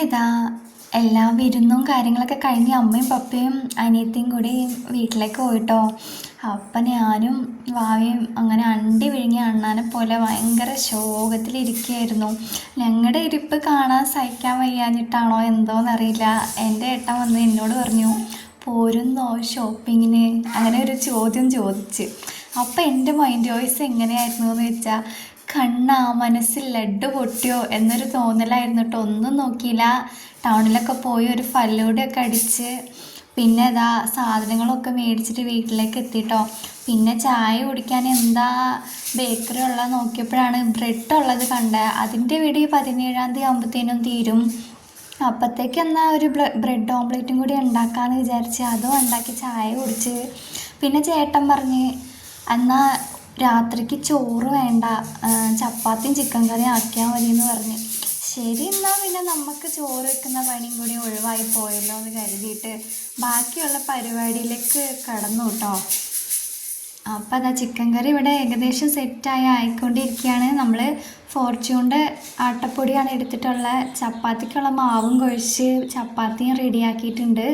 ഇതാ എല്ലാ വിരുന്നും കാര്യങ്ങളൊക്കെ കഴിഞ്ഞ് അമ്മയും പപ്പയും അനിയത്തിയും കൂടി വീട്ടിലേക്ക് പോയിട്ടോ. അപ്പം ഞാനും വാവയും അങ്ങനെ അണ്ടി വിഴുങ്ങിയ അണ്ണാനെ പോലെ ഭയങ്കര ശോകത്തിലിരിക്കുകയായിരുന്നു. ഞങ്ങളുടെ ഇരിപ്പ് കാണാൻ സഹിക്കാൻ വയ്യാഞ്ഞിട്ടാണോ എന്തോന്നറിയില്ല, എൻ്റെ ഏട്ടൻ വന്ന് എന്നോട് പറഞ്ഞു പോരുന്നോ ഷോപ്പിങ്ങിന്, അങ്ങനെ ഒരു ചോദ്യം ചോദിച്ച്. അപ്പം എൻ്റെ മൈൻഡ് വോയിസ് എങ്ങനെയായിരുന്നു എന്ന് വെച്ചാൽ, കണ്ണാ മനസ്സിൽ ലഡ്ഡു പൊട്ടിയോ എന്നൊരു തോന്നലായിരുന്നു കേട്ടോ. ഒന്നും നോക്കിയില്ല, ടൗണിലൊക്കെ പോയി ഒരു ഫല്ലൂടയൊക്കെ അടിച്ച് പിന്നെ ഇതാ സാധനങ്ങളൊക്കെ മേടിച്ചിട്ട് വീട്ടിലേക്ക് എത്തിട്ടോ. പിന്നെ ചായ കുടിക്കാൻ എന്താ ബേക്കറി ഉള്ളത് നോക്കിയപ്പോഴാണ് ബ്രെഡ് ഉള്ളത് കണ്ടത്. അതിൻ്റെ വീഡിയോ 17-ാം തീയതി ആകുമ്പോഴത്തേനും തീരും. അപ്പോഴത്തേക്ക് എന്നാൽ ഒരു ബ്രെഡ് ഓംലെറ്റും കൂടി ഉണ്ടാക്കാമെന്ന് വിചാരിച്ച് അതും ഉണ്ടാക്കി ചായ കുടിച്ച്. പിന്നെ ചേട്ടൻ പറഞ്ഞ് എന്നാൽ രാത്രിക്ക് ചോറ് വേണ്ട, ചപ്പാത്തിയും ചിക്കൻ കറിയും ആക്കിയാൽ മതി എന്ന് പറഞ്ഞ്. ശരി എന്നാൽ പിന്നെ നമുക്ക് ചോറ് വെക്കുന്ന പണിയും കൂടി ഒഴിവായി പോയല്ലോ എന്ന് കരുതിയിട്ട് ബാക്കിയുള്ള പരിപാടിയിലേക്ക് കടന്നു കേട്ടോ. അപ്പോൾ അതാ ചിക്കൻ കറി ഇവിടെ ഏകദേശം സെറ്റായി ആയിക്കൊണ്ടിരിക്കുകയാണ്. നമ്മൾ ഫോർച്യൂണിൻ്റെ ആട്ടപ്പൊടിയാണ് എടുത്തിട്ടുള്ള ചപ്പാത്തിക്കുള്ള മാവും കുഴച്ച് ചപ്പാത്തിയും റെഡിയാക്കിയിട്ടുണ്ട്.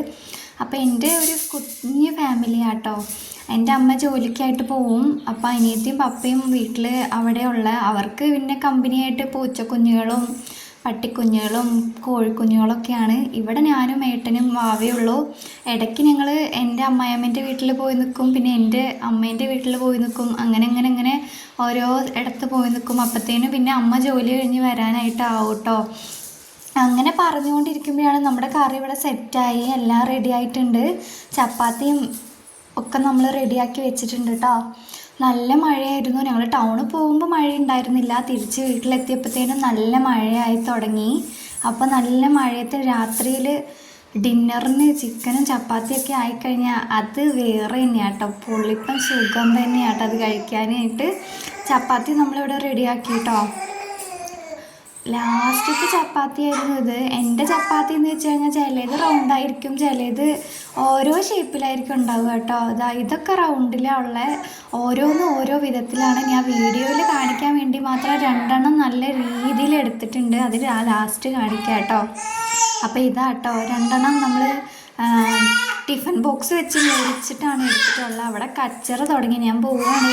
അപ്പോൾ എൻ്റെ ഒരു കുഞ്ഞു ഫാമിലി ആട്ടോ. എൻ്റെ അമ്മ ജോലിക്കായിട്ട് പോവും. അപ്പോൾ അനിയത്തിയും പപ്പയും വീട്ടിൽ അവിടെയുള്ള അവർക്ക് പിന്നെ കമ്പനിയായിട്ട് പൂച്ചക്കുഞ്ഞുങ്ങളും പട്ടിക്കുഞ്ഞുങ്ങളും കോഴിക്കുഞ്ഞുങ്ങളൊക്കെയാണ്. ഇവിടെ ഞാനും ഏട്ടനും വാവയുള്ളൂ. ഇടയ്ക്ക് ഞങ്ങൾ എൻ്റെ അമ്മായിയമ്മേൻ്റെ വീട്ടിൽ പോയി നിൽക്കും, പിന്നെ എൻ്റെ അമ്മേൻ്റെ വീട്ടിൽ പോയി നിൽക്കും. അങ്ങനെ ഓരോ ഇടത്ത് പോയി നിൽക്കും. അപ്പോഴത്തേനും പിന്നെ അമ്മ ജോലി കഴിഞ്ഞ് വരാനായിട്ടാവും കേട്ടോ. അങ്ങനെ പറഞ്ഞുകൊണ്ടിരിക്കുമ്പോഴാണ് നമ്മുടെ കറി ഇവിടെ സെറ്റായി, എല്ലാം റെഡി ആയിട്ടുണ്ട്. ചപ്പാത്തിയും ഒക്കെ നമ്മൾ റെഡിയാക്കി വെച്ചിട്ടുണ്ട് കേട്ടോ. നല്ല മഴയായിരുന്നു. ഞങ്ങൾ ടൗണിൽ പോകുമ്പോൾ മഴ ഉണ്ടായിരുന്നില്ല, തിരിച്ച് വീട്ടിലെത്തിയപ്പോഴത്തേനും നല്ല മഴയായി തുടങ്ങി. അപ്പോൾ നല്ല മഴയത്ത് രാത്രിയിൽ ഡിന്നറിന് ചിക്കനും ചപ്പാത്തിയൊക്കെ ആയിക്കഴിഞ്ഞാൽ അത് വേറെ തന്നെയാണ് കേട്ടോ. പൊള്ളിപ്പം സുഖം തന്നെയാണ് കേട്ടോ അത് കഴിക്കാനായിട്ട്. ചപ്പാത്തി നമ്മളിവിടെ റെഡിയാക്കി കേട്ടോ. ലാസ്റ്റത്തെ ചപ്പാത്തി ആയിരുന്നു ഇത്. എൻ്റെ ചപ്പാത്തി എന്ന് വെച്ച് കഴിഞ്ഞാൽ ചിലത് റൗണ്ടായിരിക്കും, ചിലത് ഓരോ ഷേപ്പിലായിരിക്കും ഉണ്ടാവുക കേട്ടോ. ഇതൊക്കെ റൗണ്ടിലാണ് ഉള്ളത്. ഓരോന്നും ഓരോ വിധത്തിലാണ്. ഞാൻ വീഡിയോയിൽ കാണിക്കാൻ വേണ്ടി മാത്രം 2 നല്ല രീതിയിൽ എടുത്തിട്ടുണ്ട്, അത് ലാസ്റ്റ് കാണിക്കാം കേട്ടോ. അപ്പോൾ ഇതാ കേട്ടോ 2 നമ്മൾ ടിഫിൻ ബോക്സ് വെച്ച് മേടിച്ചിട്ടാണ് എടുത്തിട്ടുള്ളത്. അവിടെ കച്ചറ തുടങ്ങി. ഞാൻ പോവുകയാണ്.